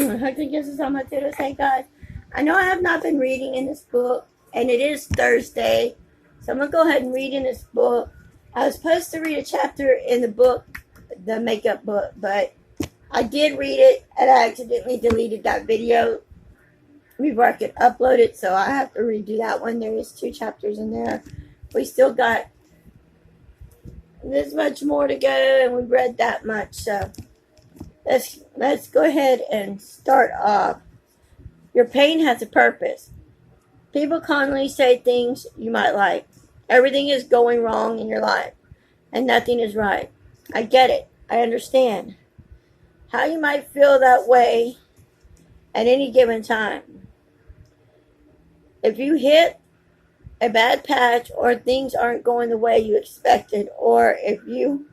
Hugs kisses on my titties. Hey guys, I know I have not been reading in this book, and it is Thursday, so I'm gonna go ahead and read in this book. I was supposed to read a chapter in the book, the makeup book, but I did read it, and I accidentally deleted that video before I could upload it, so I have to redo that one. There is 2 chapters in there. We still got this much more to go, and we read that much, so let's go ahead and start off. Your pain has a purpose. People commonly say things you might like. Everything is going wrong in your life, and nothing is right. I get it. I understand how you might feel that way at any given time. If you hit a bad patch, or things aren't going the way you expected, or if you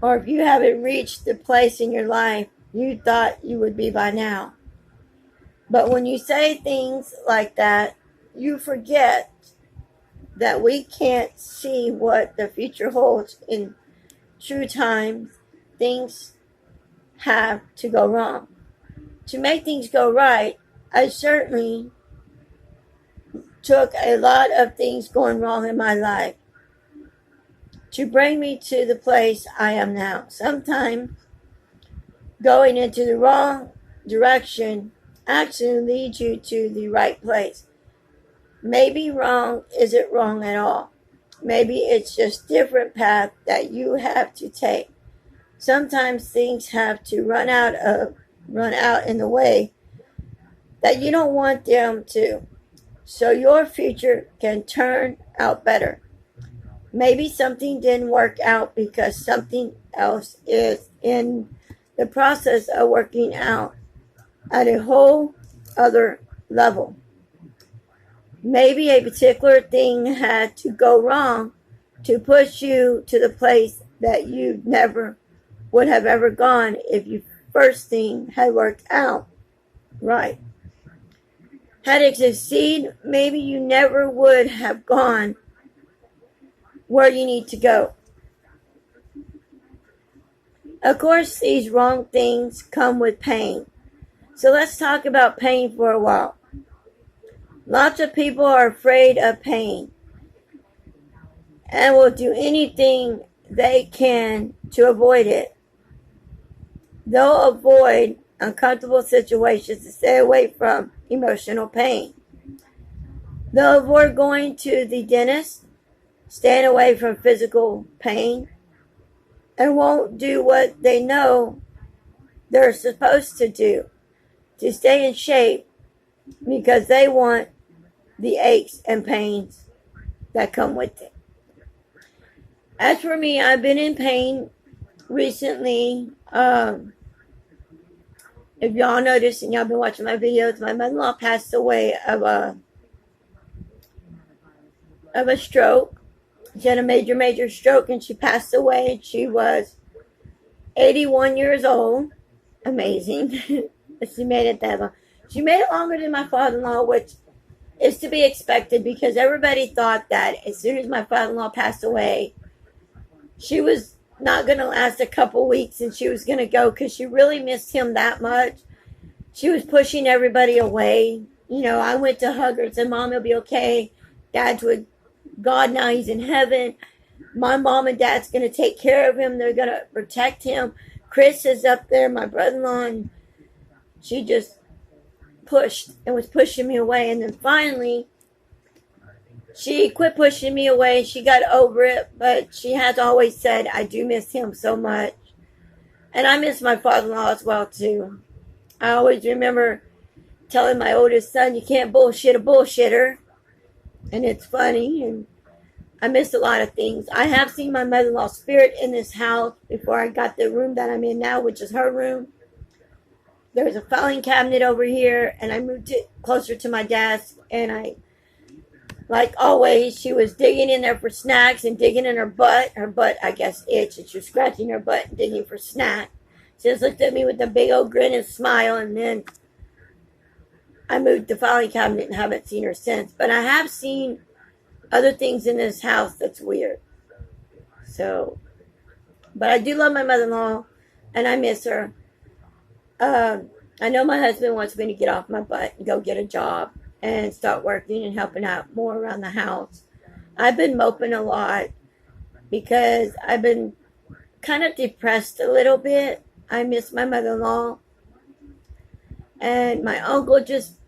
haven't reached the place in your life you thought you would be by now. But when you say things like that, you forget that we can't see what the future holds. In true times, things have to go wrong. To make things go right, I certainly took a lot of things going wrong in my life to bring me to the place I am now. Sometimes going into the wrong direction actually leads you to the right place. Maybe wrong isn't wrong at all. Maybe it's just different path that you have to take. Sometimes things have to run out in the way that you don't want them to, so your future can turn out better. Maybe something didn't work out because something else is in the process of working out at a whole other level. Maybe a particular thing had to go wrong to push you to the place that you never would have ever gone if your first thing had worked out right. Had it succeeded, maybe you never would have gone where you need to go. Of course, these wrong things come with pain. So let's talk about pain for a while. Lots of people are afraid of pain and will do anything they can to avoid it. They'll avoid uncomfortable situations to stay away from emotional pain. They'll avoid going to the dentist, staying away from physical pain, and won't do what they know they're supposed to do to stay in shape because they want the aches and pains that come with it. As for me, I've been in pain recently. If y'all noticed and y'all been watching my videos, my mother-in-law passed away of a stroke. She had a major stroke, and she passed away. She was 81 years old. Amazing. She made it that long. She made it longer than my father-in-law, which is to be expected because everybody thought that as soon as my father-in-law passed away, she was not going to last a couple weeks and she was going to go because she really missed him that much. She was pushing everybody away. You know, I went to hug her and said, Mom, he'll be okay. Dad's with God now. He's in heaven. My mom and dad's going to take care of him. They're going to protect him. Chris is up there, my brother-in-law, and she just pushed and was pushing me away. And then finally, she quit pushing me away. She got over it, but she has always said, I do miss him so much. And I miss my father-in-law as well, too. I always remember telling my oldest son, you can't bullshit a bullshitter. And it's funny, and I missed a lot of things. I have seen my mother-in-law's spirit in this house before I got the room that I'm in now, which is her room. There's a filing cabinet over here, and I moved it closer to my desk, and I, like always, she was digging in there for snacks and digging in her butt. Her butt, I guess, itched, and she was scratching her butt and digging for snacks. She just looked at me with a big old grin and smile, and then I moved the filing cabinet and haven't seen her since. But I have seen other things in this house that's weird. So, but I do love my mother-in-law. and I miss her. I know my husband wants me to get off my butt and go get a job and start working and helping out more around the house. I've been moping a lot because I've been kind of depressed a little bit. I miss my mother-in-law. And my uncle just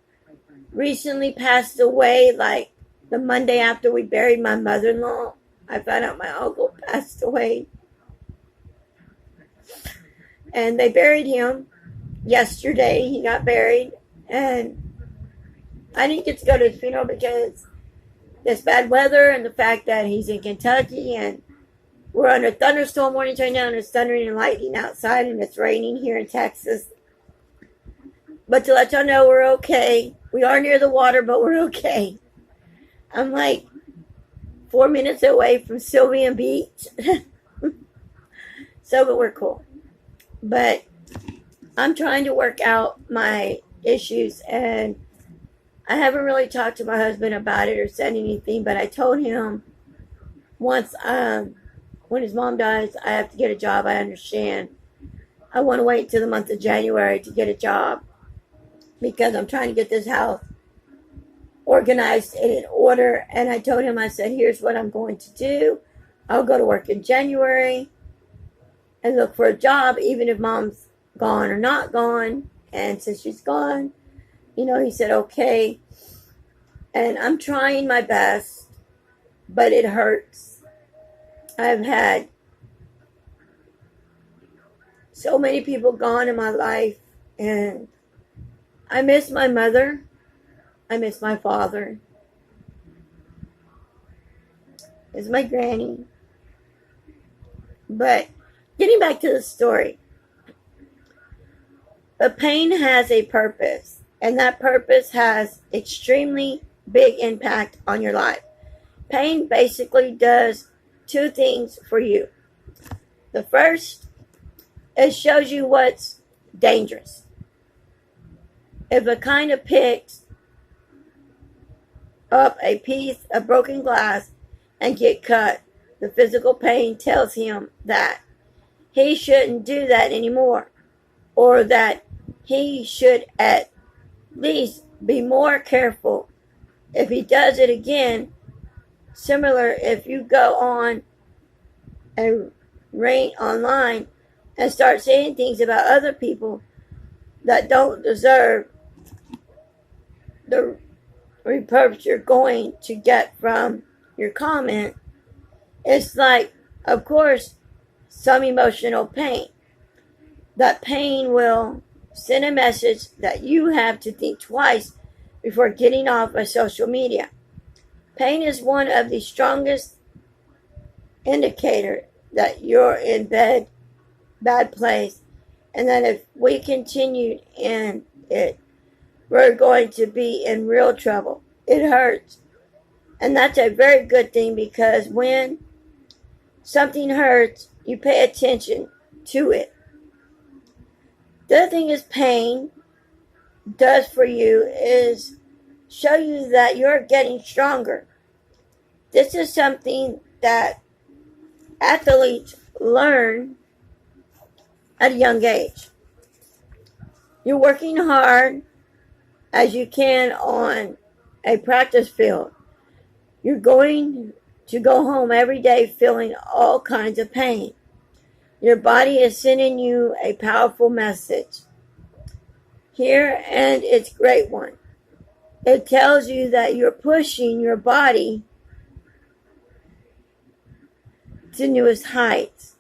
recently passed away, like the Monday after we buried my mother-in-law. I found out my uncle passed away. And they buried him yesterday. He got buried. And I didn't get to go to his funeral because this bad weather and the fact that he's in Kentucky and we're under thunderstorm warnings right now, and it's thundering and lightning outside, and it's raining here in Texas. But to let y'all know, we're okay. We are near the water, but we're okay. I'm like 4 minutes away from Sylvian Beach. But we're cool. But I'm trying to work out my issues, and I haven't really talked to my husband about it or said anything, but I told him once, when his mom dies, I have to get a job. I understand. I want to wait till the month of January to get a job because I'm trying to get this house organized and in order. And I told him, I said, here's what I'm going to do. I'll go to work in January and look for a job, even if mom's gone or not gone. And since she's gone, he said, okay. And I'm trying my best, but it hurts. I've had so many people gone in my life, and I miss my mother. I miss my father. It's my granny. But getting back to the story, the pain has a purpose, and that purpose has extremely big impact on your life. Pain basically does two things for you. The first, it shows you what's dangerous. If it kind of picks up a piece of broken glass and get cut, the physical pain tells him that he shouldn't do that anymore, or that he should at least be more careful if he does it again. Similar, if you go on and rant online and start saying things about other people that don't deserve the reproach you're going to get from your comment, it's like, of course, some emotional pain. That pain will send a message that you have to think twice before getting off of social media. Pain is one of the strongest indicators that you're in bad place, and that if we continue in it, we're going to be in real trouble. It hurts. And that's a very good thing, because when something hurts, you pay attention to it. The other thing is pain does for you is show you that you're getting stronger. This is something that athletes learn at a young age. You're working hard as you can on a practice field. You're going to go home every day feeling all kinds of pain. Your body is sending you a powerful message here, and it's a great one. It tells you that you're pushing your body to newest heights.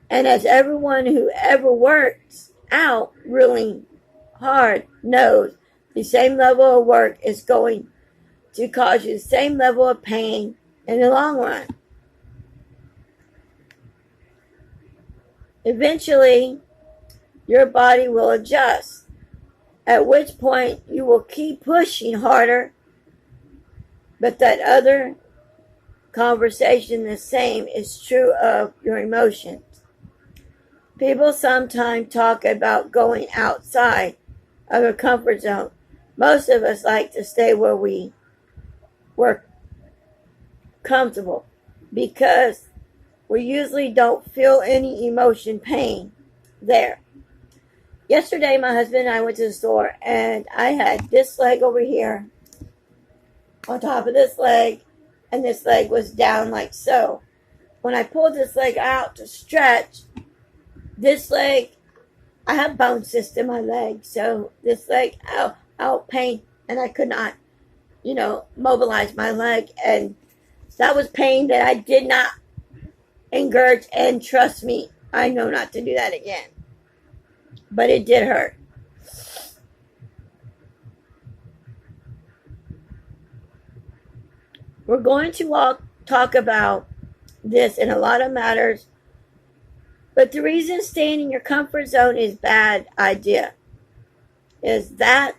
And as everyone who ever works out really hard knows, the same level of work is going to cause you the same level of pain in the long run. Eventually, your body will adjust, at which point you will keep pushing harder. But that other conversation, the same, is true of your emotions. People sometimes talk about going outside of a comfort zone. Most of us like to stay where we're comfortable, because we usually don't feel any emotion pain. there. Yesterday, my husband and I went to the store, and I had this leg over here on top of this leg, and this leg was down like so. When I pulled this leg out to stretch, this leg, I have bone cysts in my leg, so this leg out pain, and I could not, mobilize my leg, and that was pain that I did not engage, and trust me, I know not to do that again. But it did hurt. We're going to talk about this in a lot of matters, but the reason staying in your comfort zone is a bad idea is that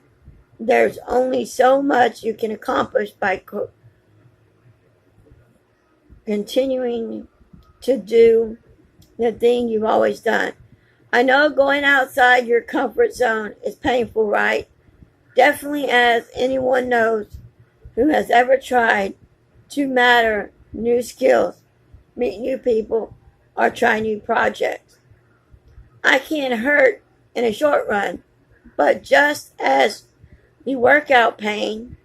there's only so much you can accomplish by continuing to do the thing you've always done. I know going outside your comfort zone is painful, right? Definitely, as anyone knows who has ever tried to master new skills, meet new people, or try new projects. I can't hurt in a short run, but just as the workout pain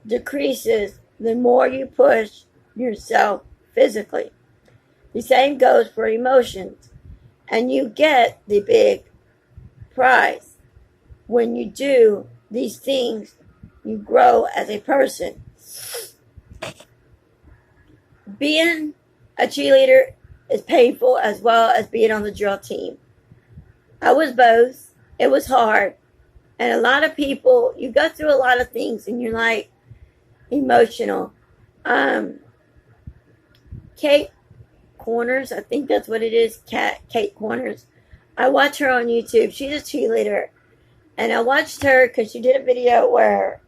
decreases the more you push yourself physically. The same goes for emotions, and you get the big prize. When you do these things, you grow as a person. Being a cheerleader is painful as well as being on the drill team. I was both. It was hard. And a lot of people, you go through a lot of things and you're like emotional. Kate Corners, I think that's what it is, Kate Corners. I watch her on YouTube. She's a cheerleader. And I watched her because she did a video where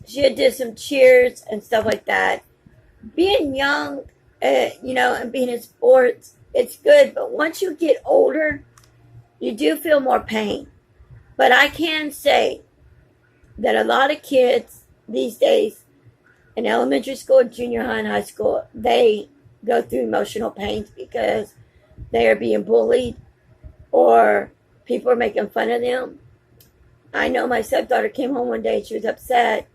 she had did some cheers and stuff like that. Being young, and being in sports, it's good. But once you get older, you do feel more pain. But I can say that a lot of kids these days in elementary school, junior high, and high school, they go through emotional pains because they are being bullied or people are making fun of them. I know my stepdaughter came home one day and she was upset.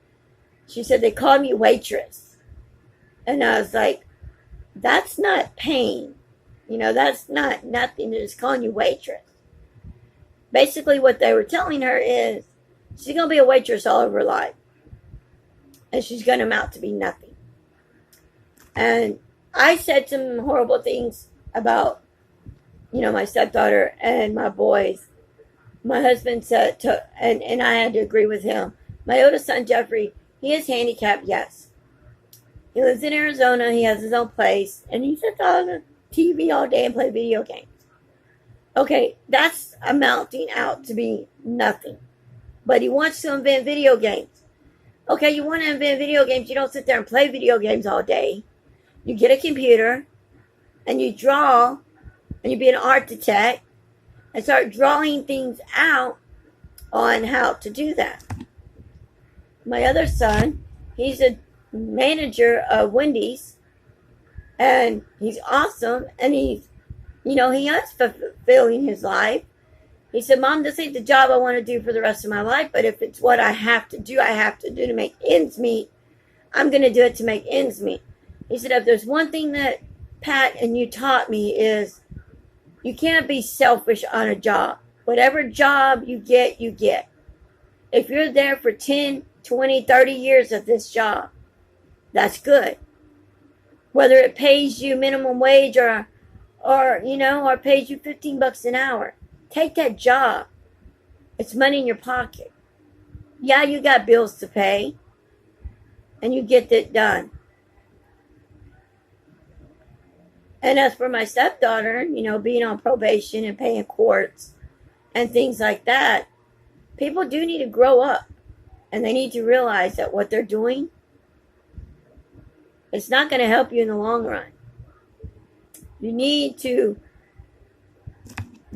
She said, they called me waitress. And I was like, that's not pain. That's not nothing. They're just calling you waitress. Basically, what they were telling her is she's going to be a waitress all of her life. And she's going to amount to be nothing. And I said some horrible things about, my stepdaughter and my boys. My husband said, and I had to agree with him. My oldest son, Jeffrey, he is handicapped, yes. He lives in Arizona. He has his own place. And he sits on the TV all day and play video games. Okay, that's amounting out to be nothing. But he wants to invent video games. Okay, you want to invent video games. You don't sit there and play video games all day. You get a computer and you draw and you be an architect and start drawing things out on how to do that. My other son, he's a manager of Wendy's and he's awesome and he's, he is fulfilling his life. He said, Mom, this ain't the job I want to do for the rest of my life, but if it's what I have to do to make ends meet, I'm going to do it to make ends meet. He said, if there's one thing that Pat and you taught me is you can't be selfish on a job. Whatever job you get, you get. If you're there for 10, 20, 30 years of this job, that's good. Whether it pays you minimum wage or pays you $15 an hour. Take that job. It's money in your pocket. Yeah, you got bills to pay. And you get it done. And as for my stepdaughter, being on probation and paying courts and things like that, people do need to grow up. And they need to realize that what they're doing, it's not going to help you in the long run. You need to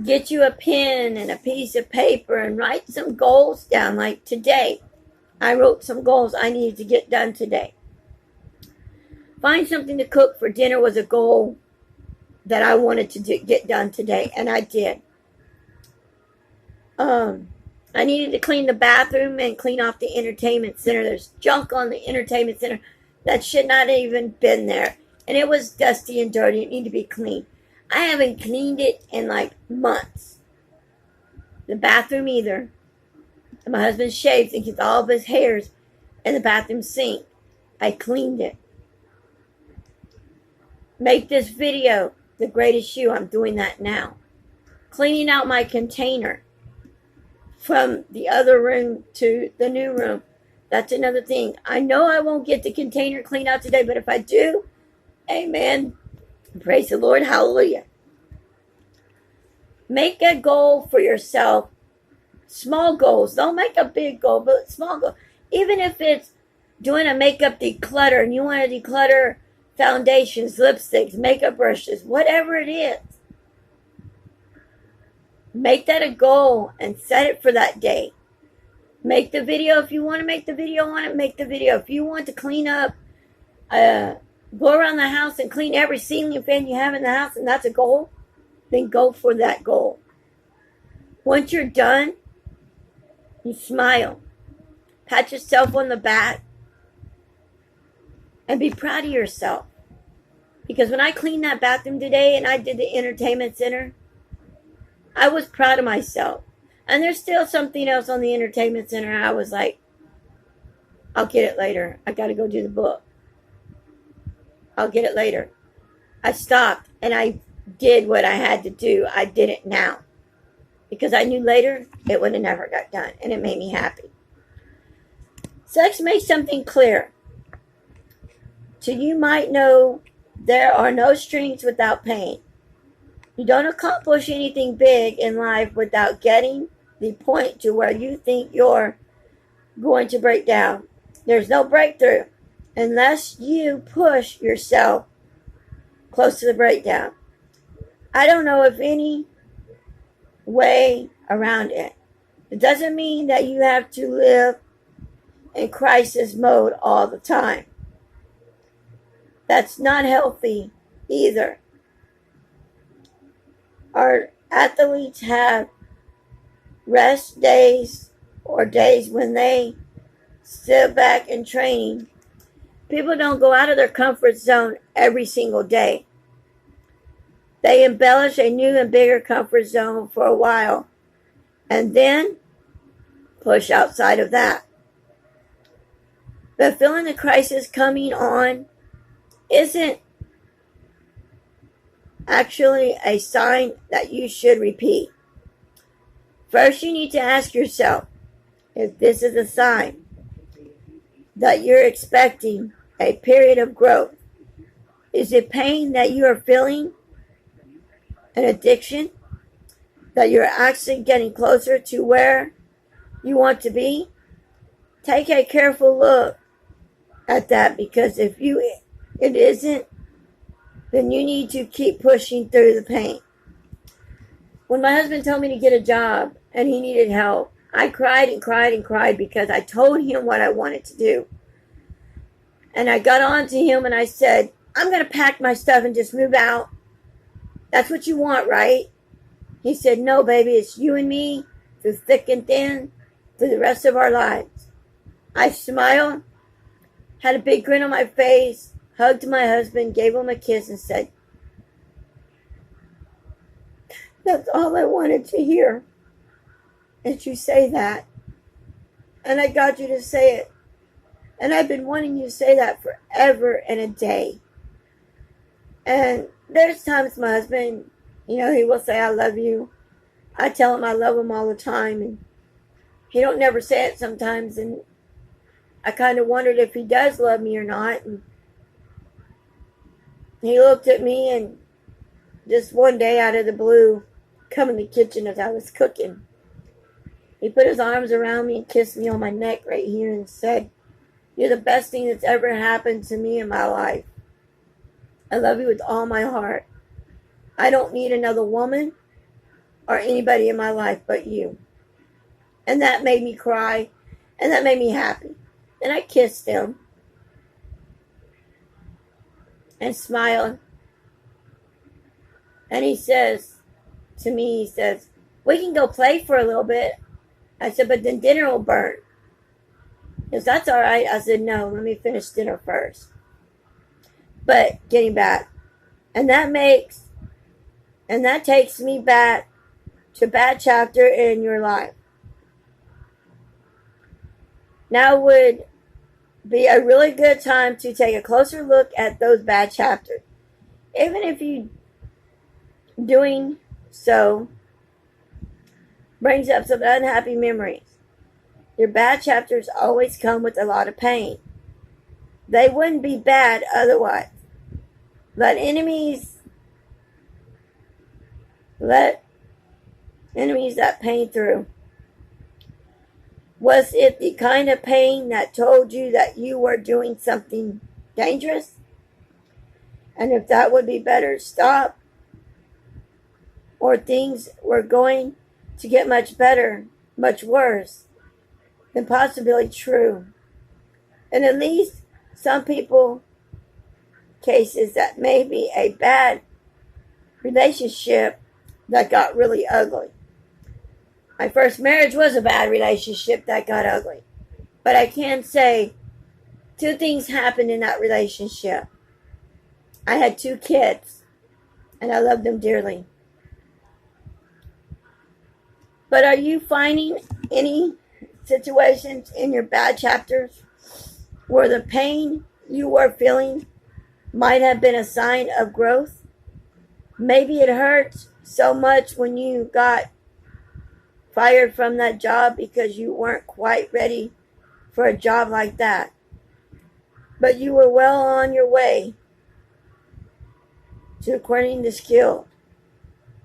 get you a pen and a piece of paper and write some goals down. Like today, I wrote some goals I needed to get done today. Find something to cook for dinner was a goal that I wanted to get done today, and I did. I needed to clean the bathroom and clean off the entertainment center. There's junk on the entertainment center that should not have even been there. And it was dusty and dirty. It needed to be cleaned. I haven't cleaned it in like months. The bathroom either. And my husband shaves and gets all of his hairs in the bathroom sink. I cleaned it. Make this video the greatest you. I'm doing that now. Cleaning out my container from the other room to the new room. That's another thing. I know I won't get the container cleaned out today, but if I do, amen. Praise the Lord. Hallelujah. Make a goal for yourself. Small goals. Don't make a big goal, but small goal. Even if it's doing a makeup declutter and you want to declutter foundations, lipsticks, makeup brushes, whatever it is. Make that a goal and set it for that day. Make the video if you want to make the video on it. Make the video. If you want to clean up, go around the house and clean every ceiling fan you have in the house, and that's a goal, then go for that goal. Once you're done, you smile. Pat yourself on the back and be proud of yourself. Because when I cleaned that bathroom today and I did the entertainment center, I was proud of myself. And there's still something else on the entertainment center. I was like, I'll get it later. I got to go do the book. I'll get it later. I stopped and I did what I had to do. I did it now. Because I knew later it would have never got done. And it made me happy. Sex makes something clear. So you might know there are no strings without pain. You don't accomplish anything big in life without getting the point to where you think you're going to break down. There's no breakthrough unless you push yourself close to the breakdown. I don't know of any way around it. It doesn't mean that you have to live in crisis mode all the time. That's not healthy either. Our athletes have rest days or days when they sit back in training. People don't go out of their comfort zone every single day. They embellish a new and bigger comfort zone for a while and then push outside of that. But feeling the crisis coming on isn't actually a sign that you should repeat. First, you need to ask yourself if this is a sign that you're expecting a period of growth. Is it pain that you are feeling? An addiction? That you're actually getting closer to where you want to be? Take a careful look at that, because if it isn't, then you need to keep pushing through the pain. When my husband told me to get a job and he needed help, I cried and cried and cried because I told him what I wanted to do. And I got on to him and I said, I'm going to pack my stuff and just move out. That's what you want, right? He said, no, baby, it's you and me through thick and thin through the rest of our lives. I smiled, had a big grin on my face, hugged my husband, gave him a kiss, and said, that's all I wanted to hear, is you say that. And I got you to say it. And I've been wanting you to say that forever and a day. And there's times my husband, he will say, I love you. I tell him I love him all the time. And he don't never say it sometimes. And I kind of wondered if he does love me or not. And he looked at me and just one day out of the blue, come in the kitchen as I was cooking. He put his arms around me and kissed me on my neck right here and said, you're the best thing that's ever happened to me in my life. I love you with all my heart. I don't need another woman or anybody in my life but you. And that made me cry, and that made me happy. And I kissed him and smiled. And he says to me, he says, we can go play for a little bit. I said, but then dinner will burn. He goes, that's all right. I said, no, let me finish dinner first. But getting back, and that takes me back to a bad chapter in your life. Now would be a really good time to take a closer look at those bad chapters. Even if you doing so brings up some unhappy memories. Your bad chapters always come with a lot of pain. They wouldn't be bad otherwise. Let enemies that pain through. Was it the kind of pain that told you that you were doing something dangerous? And if that would be better, stop. Or things were going to get much better, much worse, than possibly true. And at least some people cases that may be a bad relationship that got really ugly. My first marriage was a bad relationship that got ugly. But I can say 2 things happened in that relationship. I had 2 kids, and I loved them dearly. But are you finding any situations in your bad chapters where the pain you were feeling might have been a sign of growth? Maybe it hurts so much when you got fired from that job because you weren't quite ready for a job like that. But you were well on your way to acquiring the skill.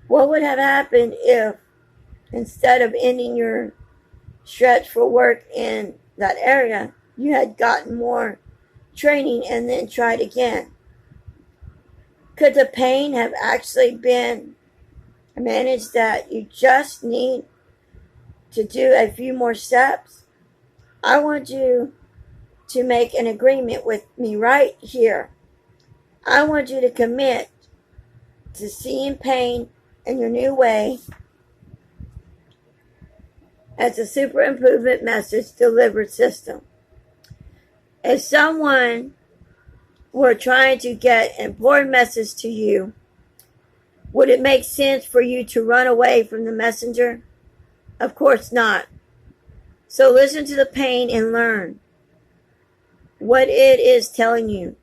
What would have happened if, instead of ending your stretch for work in that area, you had gotten more training and then tried again? Could the pain have actually been managed that you just need to do a few more steps? I want you to make an agreement with me right here. I want you to commit to seeing pain in your new way as a super improvement message delivered system. If someone were trying to get an important message to you, would it make sense for you to run away from the messenger? Of course not. So listen to the pain and learn what it is telling you.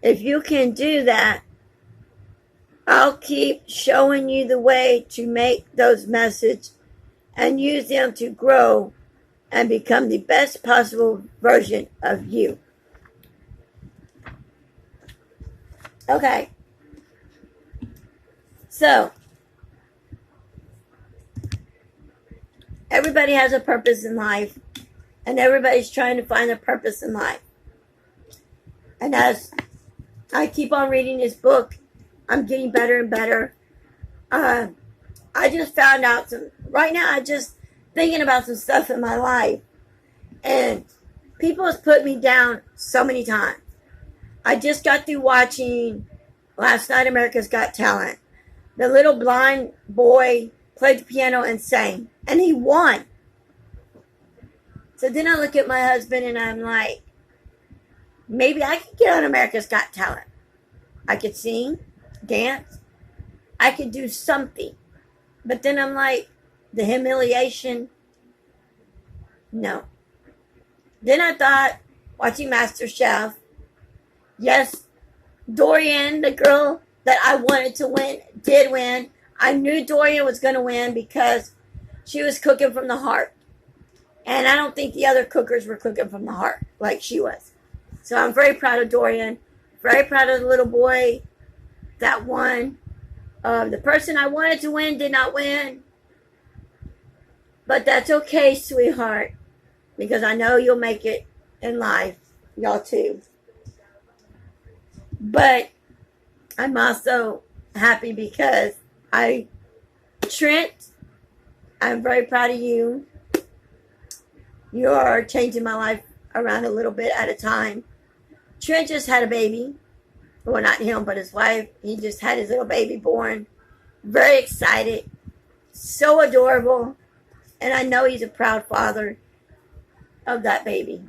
If you can do that, I'll keep showing you the way to make those messages and use them to grow and become the best possible version of you. Okay. So, everybody has a purpose in life, and everybody's trying to find a purpose in life. And as I keep on reading this book, I'm getting better and better. I just found out right now I'm just thinking about some stuff in my life. And people have put me down so many times. I just got through watching last night America's Got Talent. The little blind boy played the piano and sang. And he won. So then I look at my husband and I'm like, maybe I could get on America's Got Talent. I could sing, dance. I could do something. But then I'm like, the humiliation, no. Then I thought, watching MasterChef, yes, Dorian, the girl that I wanted to win, did win. I knew Dorian was going to win because she was cooking from the heart. And I don't think the other cookers were cooking from the heart like she was. So I'm very proud of Dorian. Very proud of the little boy that won. The person I wanted to win did not win. But that's okay, sweetheart. Because I know you'll make it in life. Y'all too. But I'm also happy because Trent, I'm very proud of you. You are changing my life around a little bit at a time. Trent just had a baby. Well, not him, but his wife. He just had his little baby born. Very excited. So adorable. And I know he's a proud father of that baby.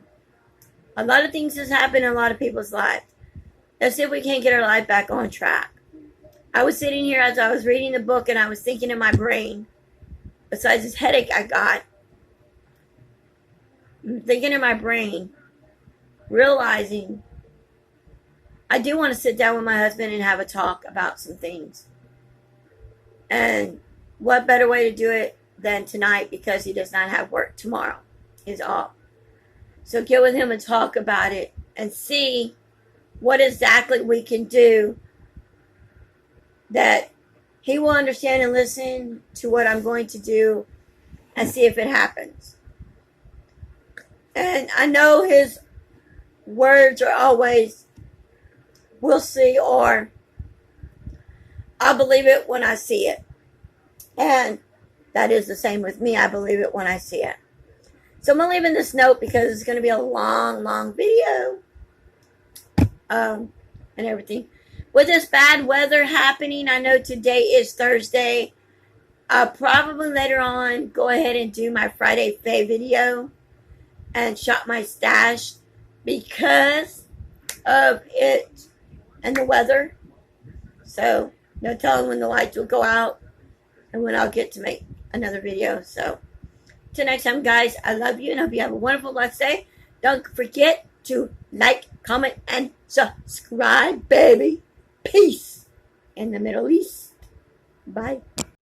A lot of things has happened in a lot of people's lives. Let's see if we can't get our life back on track. I was sitting here as I was reading the book and I was thinking in my brain, besides this headache I got, I'm thinking in my brain, realizing I do want to sit down with my husband and have a talk about some things. And what better way to do it than tonight, because he does not have work tomorrow. He's off. So get with him and talk about it and see what exactly we can do that he will understand and listen to what I'm going to do and see if it happens. And I know his words are always, we'll see, or I'll believe it when I see it. And that is the same with me. I believe it when I see it. So I'm leaving this note because it's going to be a long, long video. And everything. With this bad weather happening, I know today is Thursday. I'll probably later on go ahead and do my Friday Faye video and shop my stash because of it and the weather. So no telling when the lights will go out and when I'll get to make another video. So till next time, guys, I love you and hope you have a wonderful, blessed day. Don't forget to like, comment, and subscribe, baby. Peace in the Middle East. Bye.